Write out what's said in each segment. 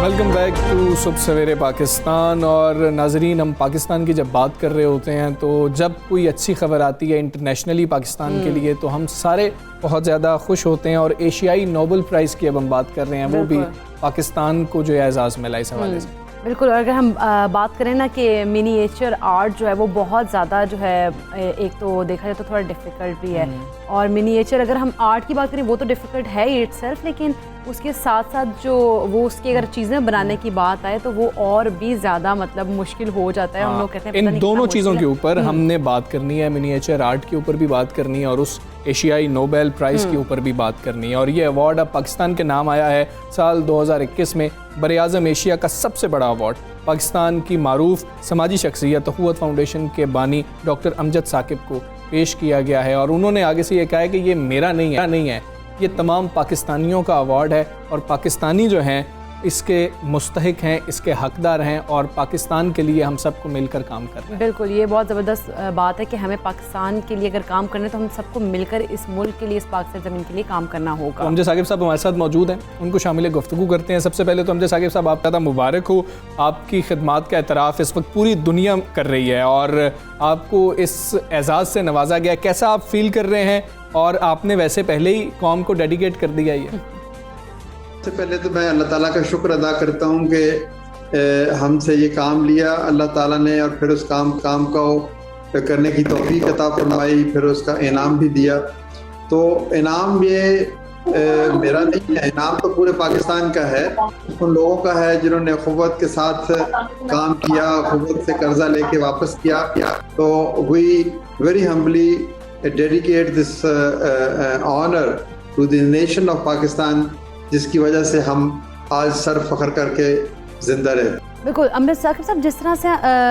Welcome back to सुबह सवेरे पाकिस्तान। और नाजरीन, हम पाकिस्तान की जब बात कर रहे होते हैं तो जब कोई अच्छी खबर आती है इंटरनेशनली पाकिस्तान के लिए तो हम सारे बहुत ज़्यादा खुश होते हैं। और एशियाई नोबेल प्राइज़ की अब हम बात कर रहे हैं, वो भी पाकिस्तान को जो एजाज़ मिला इस हवाले से। बिल्कुल। अगर हम बात करें ना कि मिनिएचर आर्ट जो है वो बहुत ज़्यादा जो है, एक तो देखा जाए तो थोड़ा डिफ़िकल्ट भी है। और मिनिएचर अगर हम आर्ट की बात करें वो तो डिफ़िकल्ट है ही इटसेल्फ, लेकिन उसके साथ साथ जो वो उसकी अगर चीज़ें बनाने की बात आए तो वो और भी ज़्यादा मतलब मुश्किल हो जाता है। हम लोग कहते हैं इन दोनों चीज़ों के ऊपर हमने बात करनी है, मिनिएचर आर्ट के ऊपर भी बात करनी है और उस एशियाई नोबेल प्राइज़ के ऊपर भी बात करनी है। और ये अवार्ड अब पाकिस्तान के नाम आया है साल 2021 में। बरे-आज़म एशिया का सबसे बड़ा अवार्ड पाकिस्तान की मारूफ समाजी शख्सियत अखुवत फाउंडेशन के बानी डॉक्टर अमजद साकिब को पेश किया गया है। और उन्होंने आगे से ये कहा है कि ये मेरा नहीं है, ये तमाम पाकिस्तानियों का अवार्ड है और पाकिस्तानी जो हैं इसके मुस्तहिक हैं, इसके हकदार हैं और पाकिस्तान के लिए हम सबको मिलकर काम कर रहे हैं। बिल्कुल, ये बहुत ज़बरदस्त बात है कि हमें पाकिस्तान के लिए अगर काम करना है तो हम सबको मिलकर इस मुल्क के लिए, इस पाक से ज़मीन के लिए काम करना होगा। अमजद साकिब साहब हमारे साथ मौजूद हैं, उनको शामिल गुफ्तगू करते हैं। सबसे पहले तो अमजद साकिब साहब, आप ज़्यादा मुबारक हो, आपकी खिदमात का एतराफ़ इस वक्त पूरी दुनिया कर रही है और आपको इस एजाज़ से नवाजा गया। कैसा आप फील कर रहे हैं और आपने वैसे पहले ही कौम को डेडिकेट कर दिया ये? सबसे पहले तो मैं अल्लाह ताला का शुक्र अदा करता हूँ कि हमसे ये काम लिया अल्लाह ताला ने और फिर उस काम को करने की तौफीक अता फरमाई, फिर उसका इनाम भी दिया। तो इनाम ये मेरा नहीं है, इनाम तो पूरे पाकिस्तान का है, उन लोगों का है जिन्होंने अखुवत के साथ काम किया, अखुवत से कर्जा लेके वापस किया। तो we very humbly dedicate this honour to the nation of Pakistan, जिसकी वजह से हम आज सर फख्र करके जिंदा रहे। बिल्कुल। अमजद साकिब साहब, जिस तरह से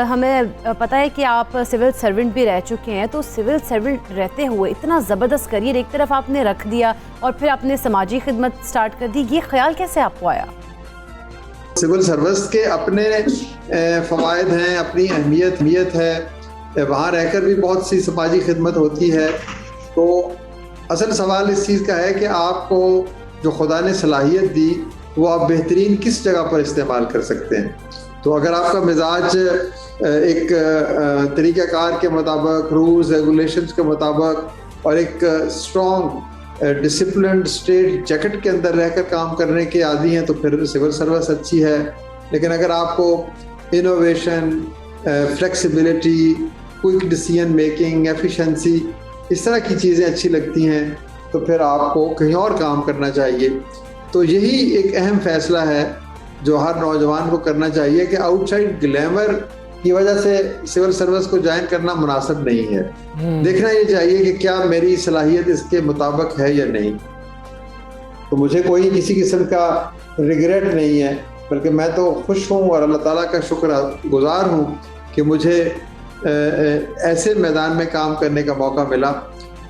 हमें पता है कि आप सिविल सर्वेंट भी रह चुके हैं, तो सिविल सर्वेंट रहते हुए इतना ज़बरदस्त करियर एक तरफ आपने रख दिया और फिर आपने समाजी खिदमत स्टार्ट कर दी, ये ख्याल कैसे आपको आया? सिविल सर्विस के अपने फ़वाइद हैं, अपनी अहमियत है, वहाँ रहकर भी बहुत सी समाजी खिदमत होती है। तो असल सवाल इस चीज़ का है कि आपको जो खुदा ने सलाहियत दी वो आप बेहतरीन किस जगह पर इस्तेमाल कर सकते हैं। तो अगर आपका मिजाज एक तरीक़ाकार के मुताबिक, रूल्स रेगुलेशंस के मुताबिक और एक स्ट्रॉन्ग डिसिप्लिन्ड स्ट्रेट जैकेट के अंदर रहकर काम करने के आदी हैं तो फिर सिविल सर्विस अच्छी है। लेकिन अगर आपको innovation, flexibility, quick decision making, efficiency, इस तरह की चीज़ें अच्छी लगती हैं तो फिर आपको कहीं और काम करना चाहिए। तो यही एक अहम फैसला है जो हर नौजवान को करना चाहिए कि आउटसाइड ग्लैमर की वजह से सिविल सर्विस को ज्वाइन करना मुनासिब नहीं है। देखना ये चाहिए कि क्या मेरी सलाहियत इसके मुताबिक है या नहीं। तो मुझे कोई किसी किस्म का रिग्रेट नहीं है, बल्कि मैं तो खुश हूँ और अल्लाह ताला का शुक्रगुजार हूँ कि मुझे ऐसे मैदान में काम करने का मौका मिला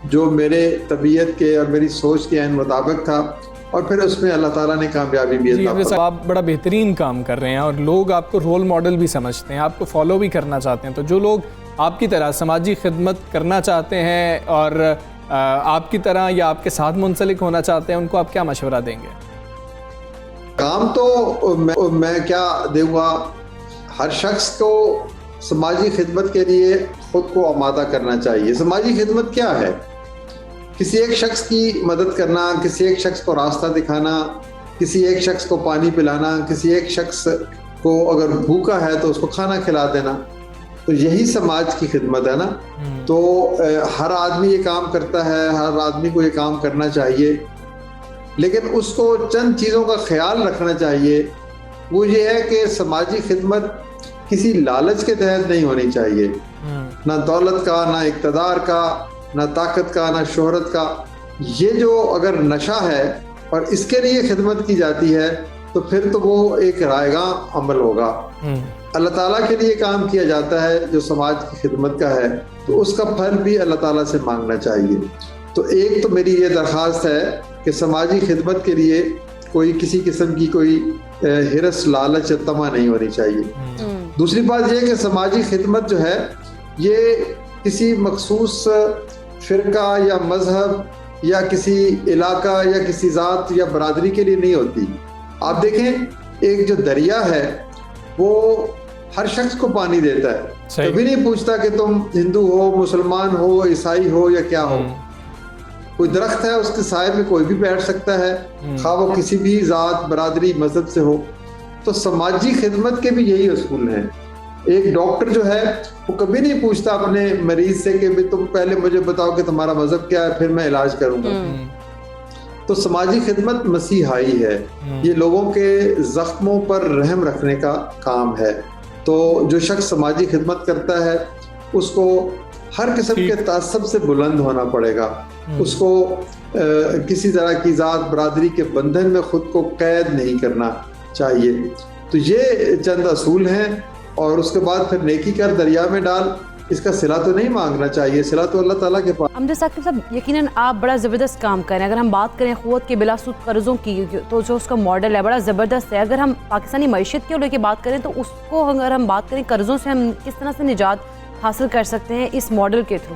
जो मेरे तबीयत के और मेरी सोच के ऐन मुताबिक था और फिर उसमें अल्लाह ताला ने कामयाबी भी अता फरमाई। आप बड़ा बेहतरीन काम कर रहे हैं और लोग आपको रोल मॉडल भी समझते हैं, आपको फॉलो भी करना चाहते हैं। तो जो लोग आपकी तरह समाजी खिदमत करना चाहते हैं और आपकी तरह या आपके साथ मुंसलिक होना चाहते हैं, उनको आप क्या मशवरा देंगे? काम तो मैं क्या दूँगा, हर शख्स को समाजी खिदमत के लिए खुद को आमादा करना चाहिए। समाजी खिदमत क्या है? किसी एक शख्स की मदद करना, किसी एक शख्स को रास्ता दिखाना, किसी एक शख्स को पानी पिलाना, किसी एक शख्स को अगर भूखा है तो उसको खाना खिला देना, तो यही समाज की खिदमत है ना। तो हर आदमी ये काम करता है, हर आदमी को ये काम करना चाहिए, लेकिन उसको चंद चीज़ों का ख्याल रखना चाहिए। वो ये है कि समाजी खिदमत किसी लालच के तहत नहीं होनी चाहिए, ना दौलत का, ना इक़्तिदार का, ना ताकत का, ना शोहरत का। ये जो अगर नशा है और इसके लिए खिदमत की जाती है तो फिर तो वो एक रायगा अमल होगा। अल्लाह ताला के लिए काम किया जाता है जो समाज की खिदमत का है, तो उसका फल भी अल्लाह ताला से मांगना चाहिए। तो एक तो मेरी ये दरख्वास्त है कि समाजी खिदमत के लिए कोई किसी किस्म की कोई हिरस, लालच या तमा नहीं होनी चाहिए। दूसरी बात यह कि समाजी खिदमत जो है ये किसी मखसूस फ़िरका या मज़हब या किसी इलाका या किसी ज़ात या बरादरी के लिए नहीं होती। आप देखें एक जो दरिया है वो हर शख्स को पानी देता है, सही। कभी नहीं पूछता कि तुम हिंदू हो, मुसलमान हो, ईसाई हो या क्या हो। कोई दरख्त है, उसके साए में कोई भी बैठ सकता है, खा वो किसी भी जात, बरादरी, मजहब से हो। तो समाजी खिदमत के भी यही असूल हैं। एक डॉक्टर जो है वो कभी नहीं पूछता अपने मरीज से कि भाई तुम पहले मुझे बताओ कि तुम्हारा मजहब क्या है, फिर मैं इलाज करूंगा। तो समाजी खिदमत मसीहाई है, ये लोगों के जख्मों पर रहम रखने का काम है। तो जो शख्स समाजी खिदमत करता है उसको हर किस्म के तासब से बुलंद होना पड़ेगा। उसको किसी तरह की जात बरादरी के बंधन में खुद को कैद नहीं करना चाहिए। तो ये चंद असूल हैं। और उसके बाद फिर नेकी कर दरिया में डाल, इसका सिला तो नहीं मांगना चाहिए, सिला तो अल्लाह ताला के पास। अमजद साकिब साहब, यकीनन आप बड़ा ज़बरदस्त काम कर रहे हैं। अगर हम बात करें क़ुव्वत के बिलासूद कर्ज़ों की, तो जो उसका मॉडल है बड़ा ज़बरदस्त है। अगर हम पाकिस्तानी मईशत के लेके बात करें तो उसको अगर हम बात करें कर्ज़ों से हम किस तरह से निजात हासिल कर सकते हैं इस मॉडल के थ्रू?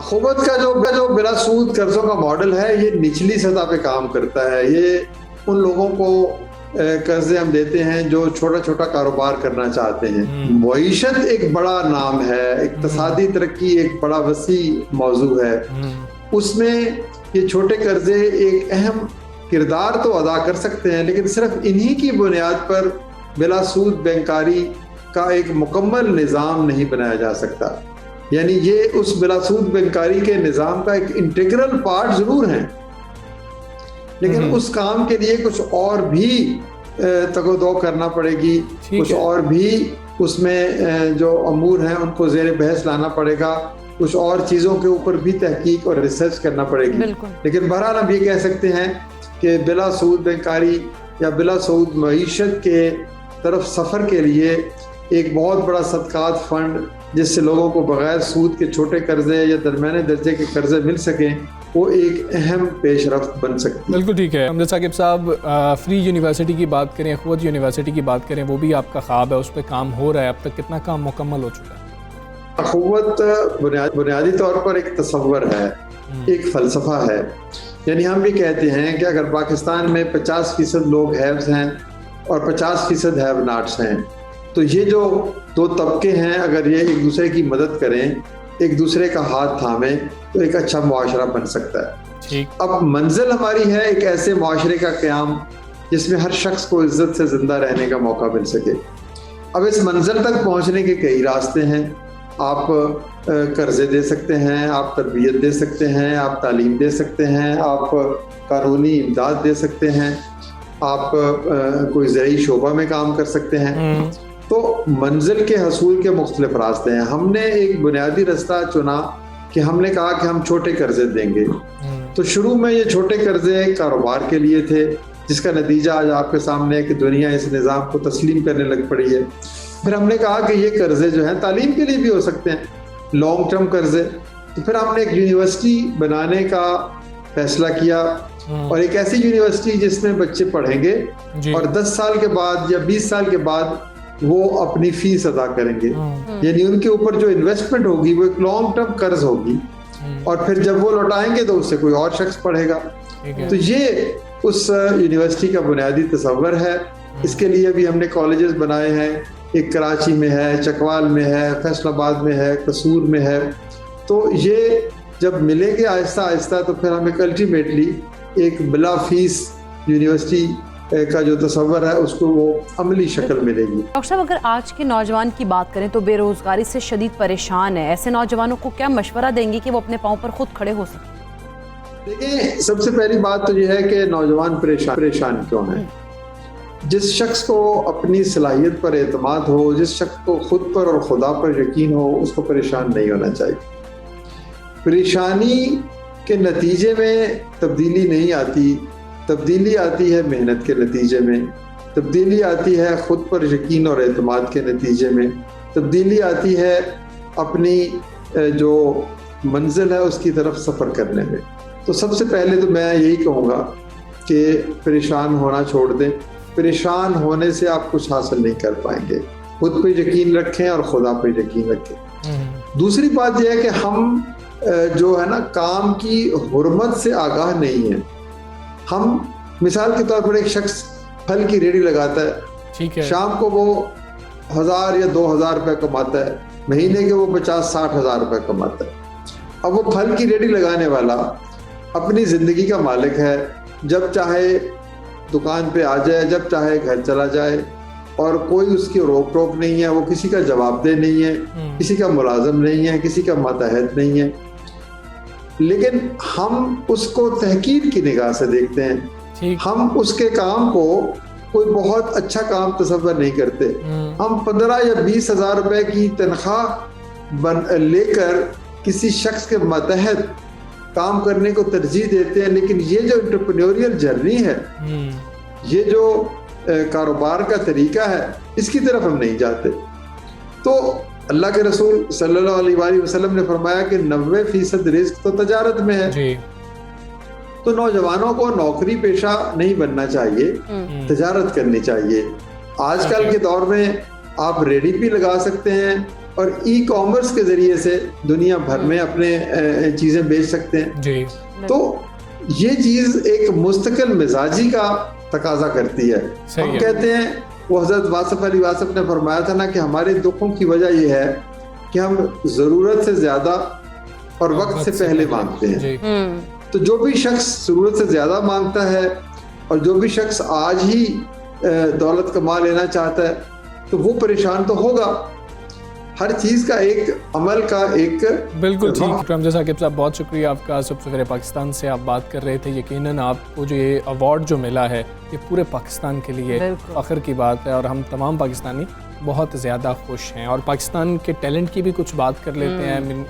क़ुव्वत का जो बिलासूद कर्ज़ों का मॉडल है ये निचली सतह पे काम करता है। ये उन लोगों को कर्जे हम देते हैं जो छोटा छोटा कारोबार करना चाहते हैं। मईशत एक बड़ा नाम है, इक्तिसादी तरक्की एक बड़ा वसी मौजू है। उसमें ये छोटे कर्जे एक अहम किरदार तो अदा कर सकते हैं, लेकिन सिर्फ इन्हीं की बुनियाद पर बिलासूद बैंकारी का एक मुकम्मल निज़ाम नहीं बनाया जा सकता। यानी ये उस बिलासूद बैंकारी के निज़ाम का एक इंटीग्रल पार्ट ज़रूर है, लेकिन उस काम के लिए कुछ और भी तगोदो करना पड़ेगी, कुछ और भी उसमें जो अमूर हैं उनको ज़ेर बहस लाना पड़ेगा, कुछ और चीज़ों के ऊपर भी तहकीक और रिसर्च करना पड़ेगी। लेकिन बहरहाल हम ये कह सकते हैं कि बिलासूद बैंकारी या बिलासूद मईशत के तरफ सफ़र के लिए एक बहुत बड़ा सदकात फ़ंड, जिससे लोगों को बग़ैर सूद के छोटे कर्जे या दरमियाने दर्जे के कर्जे मिल सकें, वो एक अहम पेशरफ्त बन सकती है। बिल्कुल ठीक है। अमजद साकिब साहब, फ्री यूनिवर्सिटी की बात करें, क़ुव्वत यूनिवर्सिटी की बात करें, वो भी आपका ख्वाब है, उस पर काम हो रहा है। अब तक कितना काम मुकम्मल हो चुका है? क़ुव्वत बुनियादी तौर पर एक तसव्वुर है, एक फ़लसफ़ा है। यानी हम भी कहते हैं कि अगर पाकिस्तान में 50% लोग हैव्स हैं और 50% हैव नॉट्स हैं, तो ये जो दो तबके हैं अगर ये एक दूसरे की मदद करें, एक दूसरे का हाथ थामें, तो एक अच्छा मुआशरा बन सकता है। अब मंजिल हमारी है एक ऐसे मुआशरे का क़याम जिसमें हर शख्स को इज्जत से ज़िंदा रहने का मौका मिल सके। अब इस मंजिल तक पहुंचने के कई रास्ते हैं। आप कर्जे दे सकते हैं, आप तरबियत दे सकते हैं, आप तालीम दे सकते हैं, आप कानूनी इमदाद दे सकते हैं, आप कोई ज़रूरी शोबा में काम कर सकते हैं। तो मंजिल के हसूल के मुख्तलिफ रास्ते हैं। हमने एक बुनियादी रास्ता चुना कि हमने कहा कि हम छोटे कर्जे देंगे। तो शुरू में ये छोटे कर्जे कारोबार के लिए थे, जिसका नतीजा आज आपके सामने है कि दुनिया इस निज़ाम को तस्लीम करने लग पड़ी है। फिर हमने कहा कि ये कर्जे जो हैं तालीम के लिए भी हो सकते हैं, लॉन्ग टर्म कर्जे। तो फिर हमने एक यूनिवर्सिटी बनाने का फैसला किया, और एक ऐसी यूनिवर्सिटी जिसमें बच्चे पढ़ेंगे और 10 साल के बाद या 20 साल के बाद वो अपनी फीस अदा करेंगे। यानी उनके ऊपर जो इन्वेस्टमेंट होगी वो एक लॉन्ग टर्म कर्ज होगी, और फिर जब वो लौटाएंगे तो उससे कोई और शख्स पढ़ेगा। तो ये उस यूनिवर्सिटी का बुनियादी तस्वर है। इसके लिए भी हमने कॉलेजेस बनाए हैं, एक कराची में है, चकवाल में है, फैसलाबाद में है, कसूर में है। तो ये जब मिलेंगे आहिस्ता आहिस्ता तो फिर हमें अल्टीमेटली एक बिला फीस यूनिवर्सिटी का जो तस्वर है उसको वो अमली शक्ल मिलेगी। डॉक्टर साहब, अगर आज के नौजवान की बात करें तो बेरोजगारी से शदीद परेशान है, ऐसे नौजवानों को क्या मशवरा देंगे कि वो अपने पाँव पर खुद खड़े हो सकें? देखिए, सबसे पहली बात तो यह है कि नौजवान परेशान क्यों है। जिस शख्स को अपनी सलाहियत पर एतमाद हो, जिस शख्स को खुद पर और खुदा पर यकीन हो, उसको परेशान नहीं होना चाहिए। परेशानी के नतीजे में तब्दीली नहीं आती, तब्दीली आती है मेहनत के नतीजे में, तब्दीली आती है खुद पर यकीन और एतमाद के नतीजे में, तब्दीली आती है अपनी जो मंजिल है उसकी तरफ सफ़र करने में। तो सबसे पहले तो मैं यही कहूँगा कि परेशान होना छोड़ दें। परेशान होने से आप कुछ हासिल नहीं कर पाएंगे। खुद पे यकीन रखें और खुदा पे यकीन रखें। दूसरी बात यह है कि हम जो है ना काम की हुर्मत से आगाह नहीं है। हम मिसाल के तौर पर एक शख्स फल की रेडी लगाता है, ठीक है, शाम को वो 1000 या 2000 रुपए कमाता है, महीने के वो 50-60 हजार रुपए कमाता है। अब वो फल की रेडी लगाने वाला अपनी जिंदगी का मालिक है, जब चाहे दुकान पे आ जाए, जब चाहे घर चला जाए, और कोई उसकी रोक टोक नहीं है, वो किसी का जवाबदेह नहीं है, किसी का मुलाजिम नहीं है, किसी का मातहत नहीं है। लेकिन हम उसको तहकीर की निगाह से देखते हैं, हम उसके काम को कोई बहुत अच्छा काम तसव्वुर नहीं करते। हम 15 या 20 हजार रुपए की तनख्वाह लेकर किसी शख्स के मतहत काम करने को तरजीह देते हैं, लेकिन ये जो एंटरप्रेन्योरियल जर्नी है, ये जो कारोबार का तरीका है, इसकी तरफ हम नहीं जाते। तो अल्लाह के रसूल सल्लल्लाहु अलैहि वसल्लम ने फरमाया कि 90% रिस्क तो तजारत में है। तो नौजवानों को नौकरी पेशा नहीं बनना चाहिए, तजारत करनी चाहिए। आजकल के दौर में आप रेडी भी लगा सकते हैं और ई कॉमर्स के जरिए से दुनिया भर में अपने चीजें बेच सकते हैं जी। तो ये चीज एक मुस्तकिल मिजाजी का तकाजा करती है। हम कहते हैं, वो हजरत वासिफ अली वासिफ ने फरमाया था ना कि हमारे दुखों की वजह यह है कि हम जरूरत से ज्यादा और वक्त से पहले मांगते हैं। तो जो भी शख्स जरूरत से ज्यादा मांगता है और जो भी शख्स आज ही दौलत कमा लेना चाहता है, तो वो परेशान तो होगा। हर चीज़ का एक अमल का एक बिल्कुल ठीक। रमज़ा साकिब साहब, बहुत शुक्रिया आपका। सबसे पाकिस्तान से आप बात कर रहे थे। यकीनन आपको जो ये अवार्ड जो मिला है, ये पूरे पाकिस्तान के लिए फ़ख्र की बात है और हम तमाम पाकिस्तानी बहुत ज़्यादा खुश हैं। और पाकिस्तान के टैलेंट की भी कुछ बात कर लेते हैं।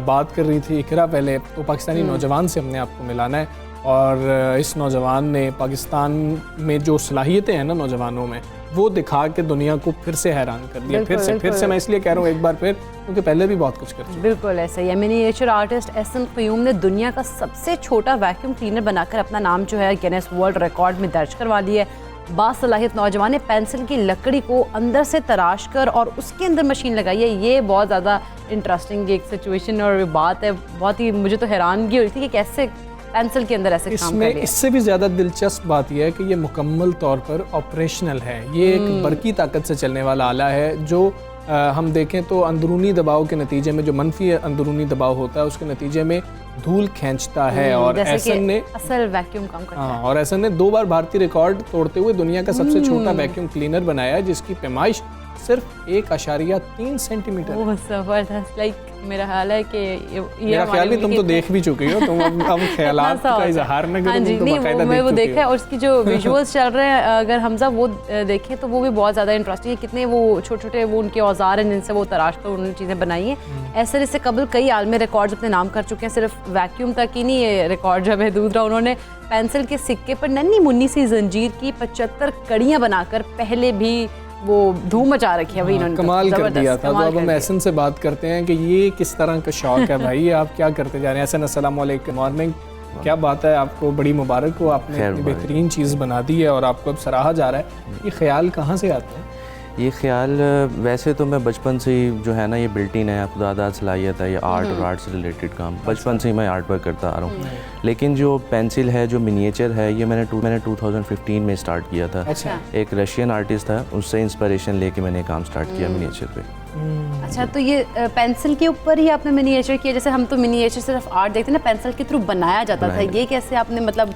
बात कर रही थी इकरा पहले, तो पाकिस्तानी नौजवान से हमने आपको मिलाना है और इस नौजवान ने पाकिस्तान में जो सलाहियतें हैं ना नौजवानों में, वो दिखा के दुनिया को फिर से हैरान कर दिया। फिर से मैं इसलिए कह रहा हूँ एक बार फिर, क्योंकि पहले भी बहुत कुछ कर चुके। बिल्कुल ऐसा ही। मिनिएचर आर्टिस्ट एहसन क़य्यूम ने दुनिया का सबसे छोटा वैक्यूम क्लीनर बनाकर अपना नाम जो है गिनेस वर्ल्ड रिकॉर्ड में दर्ज करवा लिया है। बासलाहियत नौजवान ने पेंसिल की लकड़ी को अंदर से तराश कर और उसके अंदर मशीन लगाई है। ये बहुत ज़्यादा इंटरेस्टिंग एक सिचुएशन और बात है। बहुत ही मुझे तो हैरानगी हो रही थी कि कैसे पेंसिल के अंदर ऐसे काम कर लिया। इससे भी ज़्यादा दिलचस्प बात यह है कि ये मुकम्मल तौर पर ऑपरेशनल है। ये एक बरकी ताकत से चलने वाला आला है जो हम देखें तो अंदरूनी दबाव के नतीजे में, जो मनफी अंदरूनी दबाव होता है, उसके नतीजे में धूल खींचता है। और एहसन ने असल वैक्यूम काम करता है। और एहसन ने 2 बार भारतीय रिकॉर्ड तोड़ते हुए दुनिया का सबसे छोटा वैक्यूम क्लीनर बनाया है, जिसकी पैमाइश सिर्फ 1.3 सेंटीमीटर। जबरदस्त। लाइक मेरा ख्याल है कि मेरा ख्याल नहीं, तुम तो देख भी चुकी हो, तुम अब ख्यालात का इजहार न करो। तुम तो बाकायदा मैं वो देखा है और उसकी जो विजुअल्स चल रहे हैं, अगर हमजा वो देखें तो वो भी बहुत ज़्यादा इंटरेस्टिंग है। कितने वो छोटे छोटे वो उनके औजार हैं जिनसे वो तराश कर उन्होंने चीज़ें बनाई हैं। ऐसे इससे कबल कई आलमी रिकॉर्ड्स अपने नाम कर चुके हैं। सिर्फ वैक्यूम तक ही नहीं, ये रिकॉर्ड जब है दूसरा, उन्होंने पेंसिल के सिक्के पर नन्ही मुन्नी सी जंजीर की 75 कड़ियाँ बनाकर पहले भी वो धूम मचा रखी है। इन्होंने कमाल कर दिया था। तो अब हम एहसन से बात करते हैं कि ये किस तरह का शौक है भाई, ये आप क्या करते जा रहे हैं। एहसन, अस्सलाम वालेकुम, मॉर्निंग। क्या बात है, आपको बड़ी मुबारक हो, आपने बेहतरीन चीज़ बना दी है और आपको अब सराहा जा रहा है। ये ख्याल कहाँ से आता है? ये ख्याल वैसे तो मैं बचपन से ही जो है ना, ये बिल्टिन है, खुदादाद सलाहियत है, ये आर्ट और आर्ट से रिलेटेड काम बचपन से ही मैं आर्ट वर्क करता आ रहा हूँ। लेकिन जो पेंसिल है, जो मिनिएचर है, ये मैंने 2015 में स्टार्ट किया था। एक रशियन आर्टिस्ट था, उससे इंस्पिरेशन लेके मैंने काम स्टार्ट किया मिनिएचर पे। अच्छा, तो ये पेंसिल के ऊपर ही आपने मिनिएचर किया? जैसे हम तो मिनिएचर सिर्फ आर्ट देखते हैं ना, पेंसिल के थ्रू बनाया जाता था। ये कैसे आपने मतलब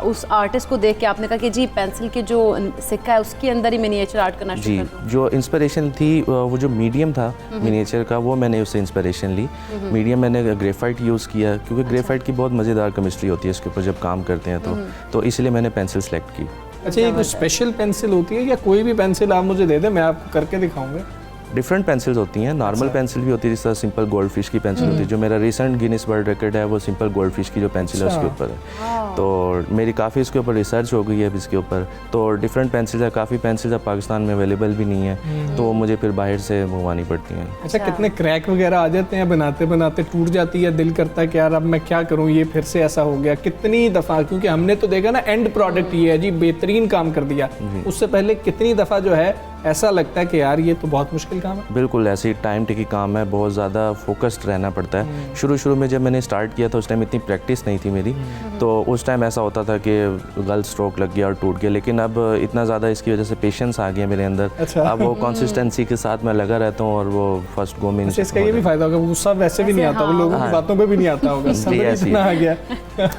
उस आर्टिस्ट को देख के आपने कहा कि जी पेंसिल के जो सिक्का है उसके अंदर ही मिनिएचर आर्ट करना शुरू कर दूं? जो इंस्पिरेशन थी, वो जो मीडियम था मिनिएचर का, वो मैंने उससे इंस्पिरेशन ली। मीडियम मैंने ग्रेफाइट यूज़ किया, क्योंकि ग्रेफाइट की बहुत मज़ेदार केमिस्ट्री होती है इसके ऊपर जब काम करते हैं तो इसलिए मैंने पेंसिल सेलेक्ट की। अच्छा, ये कुछ स्पेशल पेंसिल होती है या कोई भी पेंसिल आप मुझे दे दें, मैं आपको करके दिखाऊंगा? डिफरेंट पेंसिल्स होती हैं। नॉर्मल पेंसिल भी होती है, जिस तरह सिंपल गोल्ड फिश की पेंसिल होती है। जो मेरा रिसेंट गिनीज वर्ल्ड रिकॉर्ड है, वो सिंपल गोल्ड फिश की जो पेंसिल है उसके ऊपर है। तो मेरी काफ़ी इसके ऊपर रिसर्च हो गई है अब इसके ऊपर। तो डिफरेंट पेंसिल्स है, काफ़ी पेंसिल्स अब पाकिस्तान में अवेलेबल भी नहीं है, तो मुझे फिर बाहर से मंगवानी पड़ती हैं। अच्छा, कितने क्रैक वगैरह आ जाते हैं, बनाते बनाते टूट जाती है, दिल करता है कि यार अब मैं क्या करूँ, ये फिर से ऐसा हो गया। कितनी दफ़ा, क्योंकि हमने तो देखा ना एंड प्रोडक्ट ये है जी, बेहतरीन काम कर दिया, उससे पहले कितनी दफ़ा जो है ऐसा लगता है कि यार ये तो बहुत मुश्किल काम है? बिल्कुल ऐसी टाइम टेकी काम है, बहुत ज़्यादा फोकस्ड रहना पड़ता है। शुरू में जब मैंने स्टार्ट किया था उस टाइम इतनी प्रैक्टिस नहीं थी मेरी, तो उस टाइम ऐसा होता था कि गलत स्ट्रोक लग गया और टूट गया, लेकिन अब इतना ज़्यादा इसकी वजह से पेशेंस आ गया मेरे अंदर। अच्छा। अब वो कंसिस्टेंसी के साथ मैं लगा रहता हूँ और वो फर्स्ट गो में अच्छा, इसका ये भी फायदा होगा, गुस्सा वैसे भी नहीं आता, वो लोगों की बातों पे भी नहीं आता होगा, समझ इतना आ गया।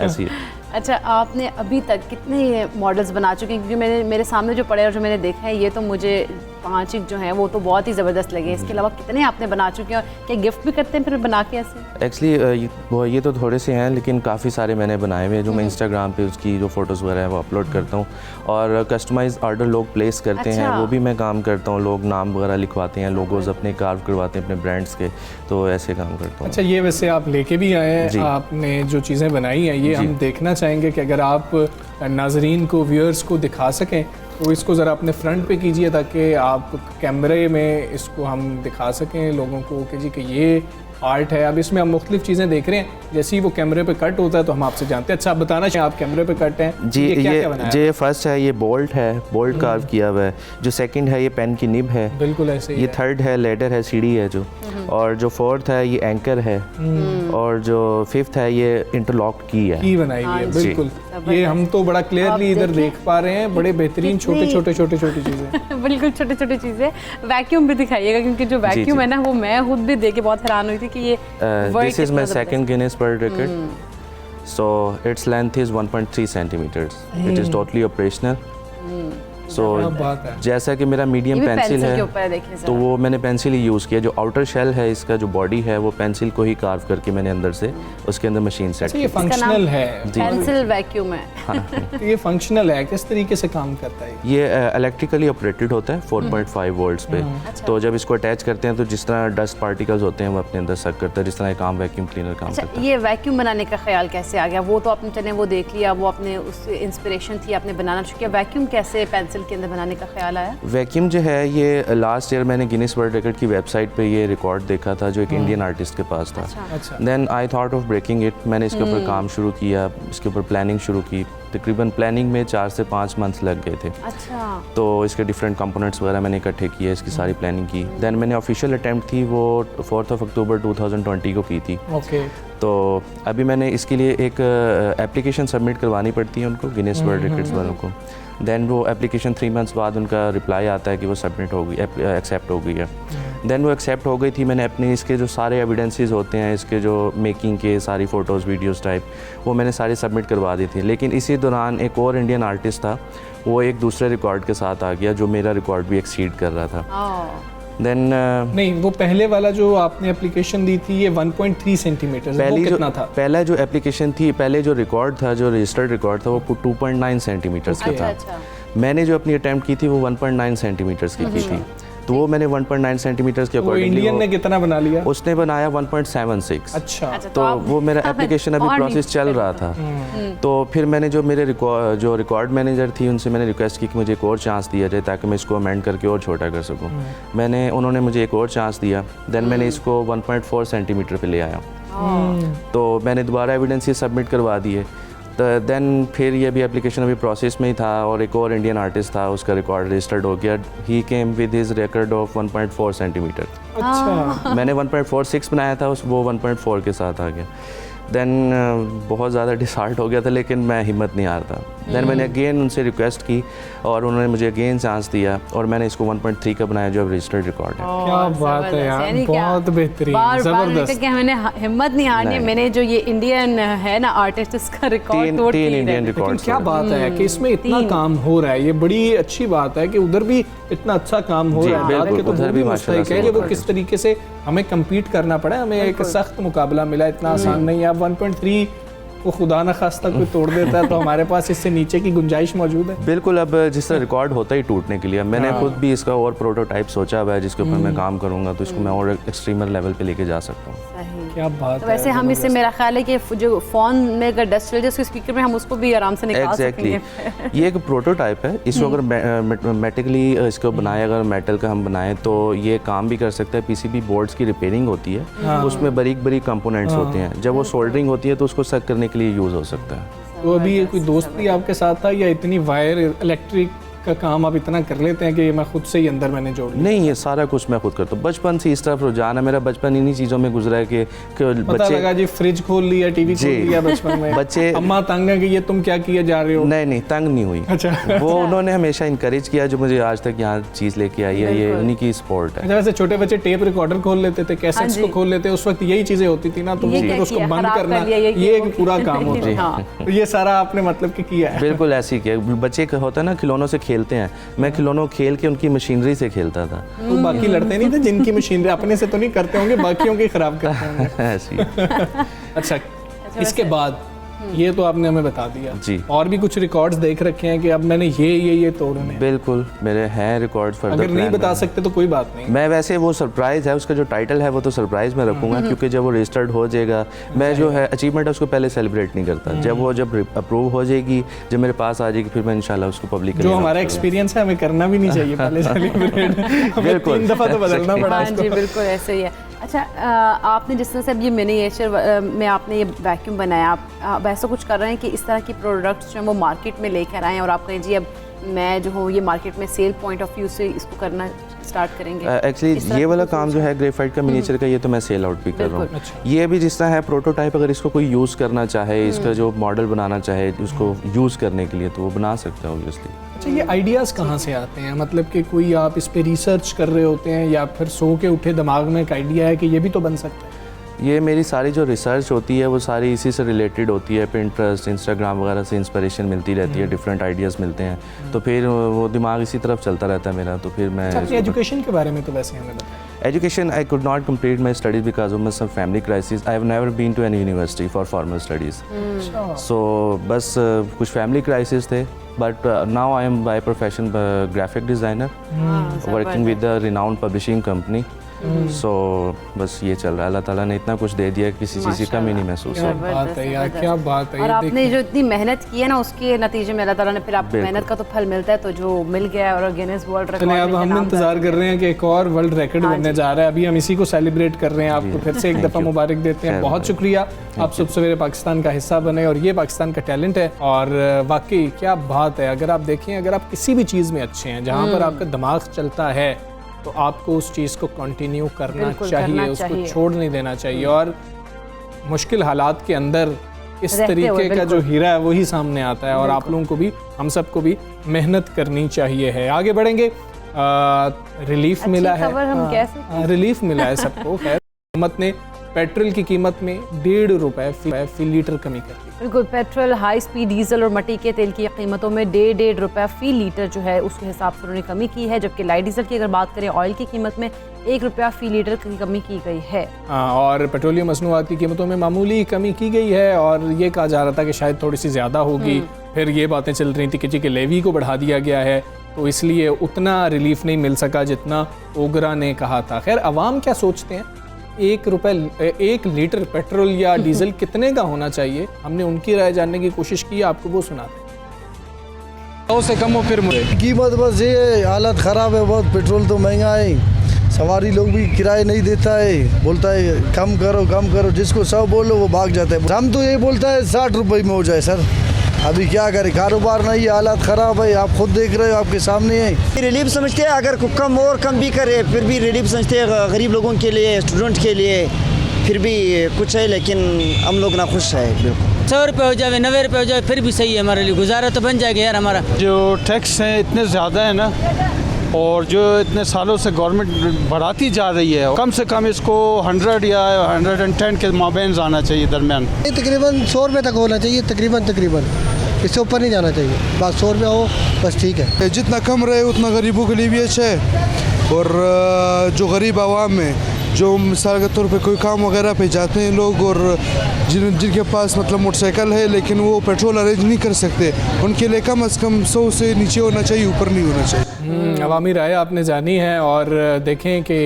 ऐसी है। अच्छा, आपने अभी तक कितने मॉडल्स बना चुके हैं? क्योंकि मेरे सामने जो पड़े और जो मैंने देखा है, ये तो मुझे 5 जो हैं वो तो बहुत ही ज़बरदस्त लगे। इसके अलावा कितने आपने बना चुके हैं और क्या गिफ्ट भी करते हैं फिर बना के ऐसे? एक्चुअली ये तो थोड़े से हैं, लेकिन काफ़ी सारे मैंने बनाए हुए हैं जो मैं इंस्टाग्राम पे उसकी जो फ़ोटोज़ वगैरह है वो अपलोड करता हूँ। और कस्टमाइज ऑर्डर लोग प्लेस करते हैं, वो भी मैं काम करता हूँ। लोग नाम वगैरह लिखवाते हैं, लोगोज अपने कार्व करवाते हैं अपने ब्रांड्स के, तो ऐसे काम करता हूँ। अच्छा, ये वैसे आप लेके भी आए हैं, आपने जो चीज़ें बनाई हैं ये हम देखना चाहेंगे कि अगर आप नाजरीन को, व्यूअर्स को दिखा सकें तो इसको ज़रा अपने फ्रंट पे कीजिए ताकि आप कैमरे में इसको हम दिखा सकें लोगों को कि जी कि ये आर्ट है। अब इसमें हम मुख्तलिफ चीज़ें देख रहे हैं, जैसे ही वो कैमरे पे कट होता है तो हम आपसे जानते हैं। अच्छा, आप बताना चाहिए, आप कैमरे पे कट हैं जी। ये फर्स्ट है, ये बोल्ट है, बोल्ट कार्व किया हुआ है। जो सेकंड है ये पेन की निब है, बिल्कुल ऐसे ही ये थर्ड है लेडर है, सीढ़ी है जो, और जो फोर्थ है ये एंकर है, और जो फिफ्थ है ये इंटरलॉक की है, की बनाई हुई है। बिल्कुल, ये हम तो बड़ा क्लियरली इधर देख पा रहे हैं, बड़े बेहतरीन छोटे छोटे चीज़ें। बिल्कुल छोटे छोटे चीज़ें। वैक्यूम भी दिखाइएगा, क्योंकि जो वैक्यूम है ना वो मैं खुद भी देख के बहुत हैरान हुई थी कि ये this is my second Guinness world record, so its length is 1.3 centimeters. It is totally operational. सो जैसा कि मेरा मीडियम पेंसिल है तो वो मैंने पेंसिल ही यूज़ किया। जो आउटर शेल है इसका, जो बॉडी है वो पेंसिल को ही कार्व करके मैंने अंदर से उसके अंदर मशीन सेट की। ये फंक्शनल है, पेंसिल वैक्यूम है। हाँ। ये फंक्शनल है, किस तरीके से काम करता है? ये इलेक्ट्रिकली ऑपरेटेड होता है 4.5 वोल्ट्स पे। तो जब इसको अटैच करते हैं तो जिस तरह डस्ट पार्टिकल्स होते हैं वो अपने अंदर सक करता है, जिस तरह काम वैक्यूम क्लीनर काम करता है। ये वैक्यूम बनाने का ख्याल कैसे आ गया? वो तो आपने चले वो देख लिया, वो अपने उससे इंस्पिरेशन थी, आपने बनाना शुरू किया। वैक्यूम कैसे पेंसिल के अंदर बनाने का ख्याल आया? वैक्यूम जो है ये लास्ट ईयर मैंने गिनीज वर्ल्ड रिकॉर्ड की वेबसाइट पे ये रिकॉर्ड देखा था जो एक इंडियन आर्टिस्ट के पास था। Then I thought of breaking it. मैंने इसके ऊपर काम शुरू किया, इसके ऊपर प्लानिंग शुरू की। तकरीबन प्लानिंग में 4 से 5 मंथ्स लग गए थे। अच्छा। तो इसके डिफरेंट कंपोनेंट्स वगैरह मैंने इकट्ठे किए, इसकी सारी प्लानिंग की। देन मैंने ऑफिशियल अटैम्प्ट थी वो 4 अक्टूबर 2020 को की थी। ओके। तो अभी मैंने इसके लिए एक एप्लीकेशन सबमिट करवानी पड़ती है उनको, गिनीज वर्ल्ड रिकॉर्ड्स वालों को। देन वो एप्लीकेशन 3 मंथ्स बाद उनका रिप्लाई आता है कि वो सबमिट हो गई, एक्सेप्ट हो गई है। देन वो एक्सेप्ट हो गई थी। मैंने अपने इसके जो सारे एविडेंसेस होते हैं, इसके जो मेकिंग के सारी फ़ोटोज़ वीडियोज़ टाइप, वो मैंने सारी सबमिट करवा दी थी। लेकिन इसी दौरान एक और इंडियन आर्टिस्ट था, वो एक दूसरे रिकॉर्ड के साथ आ गया जो मेरा रिकॉर्ड भी एक्सीड कर रहा था। देन नहीं, वो पहले वाला जो आपने एप्लीकेशन दी थी ये 1.3 सेंटीमीटर, पहली वो कितना था? पहला जो एप्लीकेशन थी, पहले जो रिकॉर्ड था, जो रजिस्टर्ड रिकॉर्ड था, वो 2.9 सेंटीमीटर्स का था। मैंने जो अपनी अटैम्प्ट की थी वो 1.9 सेंटीमीटर्स की थी। तो वो मैंने 1.9 सेंटीमीटर्स के अकॉर्डिंग, इंडियन ने कितना बना लिया? उसने बनाया 1.76। अच्छा। तो वो मेरा एप्लीकेशन अभी प्रोसेस चल रहा था। तो फिर मैंने जो मेरे जो रिकॉर्ड मैनेजर थी उनसे मैंने रिक्वेस्ट की कि मुझे एक और चांस दिया जाए ताकि मैं इसको अमेंड करके और छोटा कर सकूं। उन्होंने मुझे एक और चांस दिया। देन मैंने इसको 1.4 सेंटीमीटर पे ले आया। तो मैंने दोबारा एविडेंस ये सबमिट करवा दिए। तो देन फिर ये भी एप्लीकेशन अभी प्रोसेस में ही था और एक और इंडियन आर्टिस्ट था, उसका रिकॉर्ड रजिस्टर्ड हो गया। He came with his record of 1.4 centimetre. अच्छा। मैंने 1.46 बनाया था, वो 1.4 के साथ आ गया। देन बहुत ज़्यादा डिसहार्ट हो गया था, लेकिन मैं हिम्मत नहीं हारता। देन मैंने अगेन उनसे रिक्वेस्ट की और उन्होंने मुझे अगेन चांस दिया और मैंने इसको 1.3 का बनाया जो अब रजिस्टर्ड रिकॉर्ड है। क्या बात है यार, बहुत बेहतरीन, ज़बरदस्त। मैंने हिम्मत नहीं हारनी। मैंने जो ये इंडियन है ना आर्टिस्ट, इसका रिकॉर्ड 3 इंडियन रिकॉर्ड। क्या बात है कि इसमें इतना काम हो रहा है, ये बड़ी अच्छी बात है कि उधर भी इतना अच्छा काम हो रहा है। बिल्कुल, उधर भी माशाल्लाह से कि वो किस तरीके से हमें कम्पीट करना पड़ा, हमें एक सख्त मुकाबला मिला, इतना आसान नहीं है। अब 1.3 वो खुदा न खास्ता कोई तोड़ देता है तो हमारे पास इससे नीचे की गुंजाइश मौजूद है। बिल्कुल। अब जिस तरह रिकॉर्ड होता ही टूटने के लिए, मैंने खुद भी इसका और प्रोटोटाइप सोचा हुआ है जिसके ऊपर मैं काम करूंगा तो इसको मैं और एक्सट्रीमर लेवल पे लेके जा सकता हूँ। क्या बात है। वैसे हम इससे, मेरा ख्याल है कि जो फ़ोन में अगर डस्ट चल जाए उसके स्पीकर में हम उसको भी आराम से निकाल सकेंगे। ये एक प्रोटोटाइप है। इसको अगर मेटिकली इसको बनाए, अगर मेटल का हम बनाएं तो ये काम भी कर सकता है। पीसीबी बोर्ड्स की रिपेयरिंग होती है, उसमें बारीक बारीक कंपोनेंट्स होते हैं, जब वो सोल्डरिंग होती है तो उसको सक करने के लिए यूज़ हो सकता है। तो अभी कोई दोस्त भी आपके साथ था या इतनी वायर इलेक्ट्रिक का काम आप इतना कर लेते हैं कि ये मैं खुद से ही अंदर मैंने जोड़ लिया? नहीं, ये सारा कुछ मैं खुद करता हूँ। बचपन से इस तरफ रुझान है मेरा, बचपन इन्हीं चीज़ों में गुजरा है कि पता बच्चे लगा जी फ्रिज खोल लिया, टीवी खोल लिया बचपन में, बच्चे अम्मा तंग है कि ये तुम क्या किए जा रहे हो? नहीं तंग नहीं हुई। अच्छा। वो उन्होंने हमेशा इनकरेज किया, जो मुझे आज तक यहाँ चीज़ लेके आई है, ये उन्हीं की सपोर्ट है। अच्छा, वैसे छोटे बच्चे टेप रिकॉर्डर खोल लेते थे, कैसेट्स को खोल लेते, उस वक्त यही चीजें होती थी ना, तो ये फिर क्या उसको किया, बंद खराब कर करना, लिया, ये ये किया, एक पूरा काम होता है। हाँ। तो ये सारा आपने मतलब कि किया है। बिल्कुल ऐसे ही किया। बच्चे का होता है ना खिलौनों से खेलते हैं, मैं खिलौनों खेल के उनकी मशीनरी से खेलता था। तो बाकी लड़ते नहीं थे जिनकी मशीनरी अपने से तो नहीं करते होंगे, बाकियों की खराब करते होंगे। ऐसे ही। अच्छा, इसके बाद ये तो आपने हमें बता दिया जी। और भी कुछ रिकॉर्ड्स देख रखे हैं कि अब मैंने ये तोड़ने हैं। बिल्कुल मेरे हैं रिकॉर्ड फर्दर। अगर नहीं बता सकते तो कोई बात नहीं। मैं वैसे वो सरप्राइज है, उसका जो टाइटल है वो तो सरप्राइज में रखूंगा, क्योंकि जब वो रजिस्टर्ड हो जाएगा, मैं जो है अचीवमेंट है उसको पहले सेलिब्रेट नहीं करता। जब अप्रूव हो जाएगी, जब मेरे पास आ जाएगी, फिर मैं इंशाल्लाह उसको पब्लिक जो हमारा एक्सपीरियंस है हमें करना भी नहीं चाहिए पहले सेलिब्रेट। बिल्कुल। 3 दफा तो बदलना पड़ा हाँ इसको। जी, बिल्कुल ऐसे ही है। अच्छा, आपने जिस तरह से अब ये मिनिएचर में आपने ये वैक्यूम बनाया, आप ऐसा कुछ कर रहे हैं कि इस तरह की प्रोडक्ट्स जो हैं वो मार्केट में लेकर आएँ और आप कहें जी अब मैं जो हूँ ये मार्केट में सेल पॉइंट ऑफ व्यू से इसको करना स्टार्ट करेंगे? एक्चुअली ये वाला काम जो है ग्रेफाइट का मिनिएचर का, ये तो मैं सेल आउट भी कर रहा हूँ। ये भी जिस तरह है प्रोटोटाइप, अगर इसको कोई यूज़ करना चाहे, इसका जो मॉडल बनाना चाहे उसको यूज़ करने के लिए, तो वो बना सकता है ऑब्वियसली। अच्छा, ये आइडियाज़ कहाँ से आते हैं? मतलब कि कोई आप इस पे रिसर्च कर रहे होते हैं या फिर सो के उठे दिमाग में एक आइडिया है कि ये भी तो बन सकता है? ये मेरी सारी जो रिसर्च होती है वो सारी इसी से रिलेटेड होती है। पिंटरेस्ट, इंस्टाग्राम वगैरह से इंस्पिरेशन मिलती रहती है, डिफरेंट आइडियाज़ मिलते हैं, तो फिर वो दिमाग इसी तरफ चलता रहता है मेरा। तो फिर मैं एजुकेशन के बारे में तो वैसे हमें बताया। Education, I could not complete my studies because of some family crisis. I have never been to any university for formal studies. So बस कुछ फैमिली क्राइसिस थे, but now I am by profession graphic designer, working with the renowned publishing company. So बस ये चल रहा है। अल्लाह ताला ने इतना कुछ दे दिया, किसी चीज़ की कमी नहीं महसूस क्या हो। बात है यार, क्या बात है। और ये आपने देखिए। जो इतनी मेहनत की है ना, उसके नतीजे में अल्लाह ताला ने फिर आपको मेहनत का तो फल मिलता है, तो जो मिल गया और गिनीज वर्ल्ड रिकॉर्ड चलिए, अब हम इंतजार कर रहे हैं कि एक और वर्ल्ड रिकॉर्ड बनने जा रहा है। अभी हम इसी को सेलिब्रेट कर रहे हैं। आपको फिर से एक दफ़ा मुबारक देते हैं। बहुत शुक्रिया, आप सुबह सवेरे पाकिस्तान का हिस्सा बने और ये पाकिस्तान का टैलेंट है। और वाकई क्या बात है, अगर आप देखें, अगर आप किसी भी चीज़ में अच्छे हैं, जहाँ पर आपका दिमाग चलता है, तो आपको उस चीज़ को कंटिन्यू करना चाहिए, उसको छोड़ नहीं देना चाहिए। और मुश्किल हालात के अंदर इस तरीके का जो हीरा है वही सामने आता है। और आप लोगों को भी, हम सबको भी मेहनत करनी चाहिए है। आगे बढ़ेंगे। रिलीफ मिला है, रिलीफ मिला है सबको। खैर, हुकूमत ने पेट्रोल की कीमत में 1.5 रुपए फी लीटर कमी कर दी। बिल्कुल, पेट्रोल, हाई स्पीड डीजल और मट्टी के तेल की कीमतों में 1.5 रुपए फी लीटर जो है उसके हिसाब से उन्होंने कमी की है। जबकि लाइट डीजल की अगर बात करें, ऑयल की कीमत में 1 रुपया फी लीटर की कमी की गई है। और पेट्रोलियम मसनूआत की कीमतों में मामूली कमी की गई है। और ये कहा जा रहा था कि शायद थोड़ी सी ज़्यादा होगी, फिर ये बातें चल रही थी कि जी के लेवी को बढ़ा दिया गया है, तो इसलिए उतना रिलीफ नहीं मिल सका जितना ओगरा ने कहा था। खैर, अवाम क्या सोचते हैं, 1 लीटर पेट्रोल या डीजल कितने का होना चाहिए? हमने उनकी राय जानने की कोशिश की, आपको वो सुनाते हैं। 100 से कम हो फिर मुझे कीमत बस ये हालत ख़राब है बहुत। पेट्रोल तो महंगा है, सवारी लोग भी किराए नहीं देता है, बोलता है कम करो। जिसको 100 बोलो वो भाग जाता है। हम तो ये बोलता है 60 रुपये में हो जाए सर। अभी क्या करें, कारोबार नहीं, हालत ख़राब है, आप खुद देख रहे हो, आपके सामने है। रिलीफ समझते हैं, अगर कम और कम भी करे फिर भी रिलीफ समझते हैं गरीब लोगों के लिए, स्टूडेंट के लिए फिर भी कुछ है, लेकिन हम लोग ना खुश है। बिल्कुल 100 रुपये हो जाए, 90 रुपये हो जाए, फिर भी सही है, हमारे लिए गुजारा तो बन जाएगा यार हमारा। जो टैक्स हैं इतने ज़्यादा है ना, और जो इतने सालों से गवर्नमेंट बढ़ाती जा रही है, कम से कम इसको 100 या 110 के माबेन आना चाहिए दरमियान। तकरीबन 100 रुपये तक होना चाहिए, तकरीबन इससे ऊपर नहीं जाना चाहिए। बस 100 रुपया हो बस ठीक है। जितना कम रहे उतना गरीबों के लिए भी अच्छा है। और जो गरीब आवाम है, जो मिसाल के तौर पे कोई काम वगैरह पे जाते हैं लोग, और जिनके पास मतलब मोटरसाइकिल है लेकिन वो पेट्रोल अरेंज नहीं कर सकते, उनके लिए कम से कम 100 से नीचे होना चाहिए, ऊपर नहीं होना चाहिए। अवामी राय आपने जानी है। और देखें कि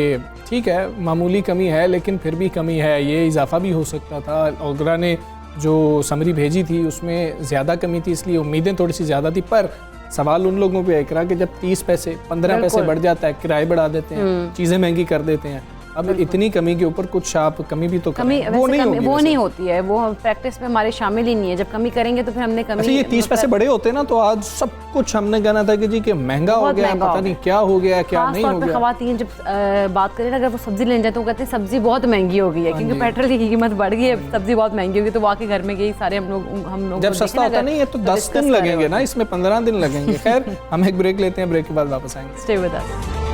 ठीक है, मामूली कमी है, लेकिन फिर भी कमी है, ये इजाफा भी हो सकता था। ओगरा ने जो समरी भेजी थी उसमें ज़्यादा कमी थी, इसलिए उम्मीदें थोड़ी सी ज़्यादा थी। पर सवाल उन लोगों पे एक रहा कि जब 30 पैसे 15 पैसे बढ़ जाता है, किराए बढ़ा देते हैं, चीज़ें महंगी कर देते हैं, अब इतनी कमी के ऊपर कुछ आप कमी भी तो करें। कमी वो वैसे नहीं कमी होगी वो वैसे। नहीं होती है, वो प्रैक्टिस में हमारे शामिल ही नहीं है। जब कमी करेंगे तो फिर हमने कमी अच्छा ये 30 पैसे बड़े होते ना तो आज सब कुछ हमने कहना था कि जी कि महंगा हो बहुत गया, महंगा पता हो नहीं क्या हो गया, क्या खास नहीं तौर हो पे गया। खवातीन जब बात करें ना, अगर वो सब्जी लेने जाते हैं तो कहते हैं सब्जी बहुत महंगी हो गई है, क्योंकि पेट्रोल की कीमत बढ़ गई है, सब्जी बहुत महंगी होगी। तो वाकई घर में यही सारे हम लोग जब सस्ता होता नहीं है तो 10 दिन लगेंगे ना, इसमें 15 दिन लगेंगे। खैर हम एक ब्रेक लेते हैं, ब्रेक के बाद वापस आएंगे। Stay with us.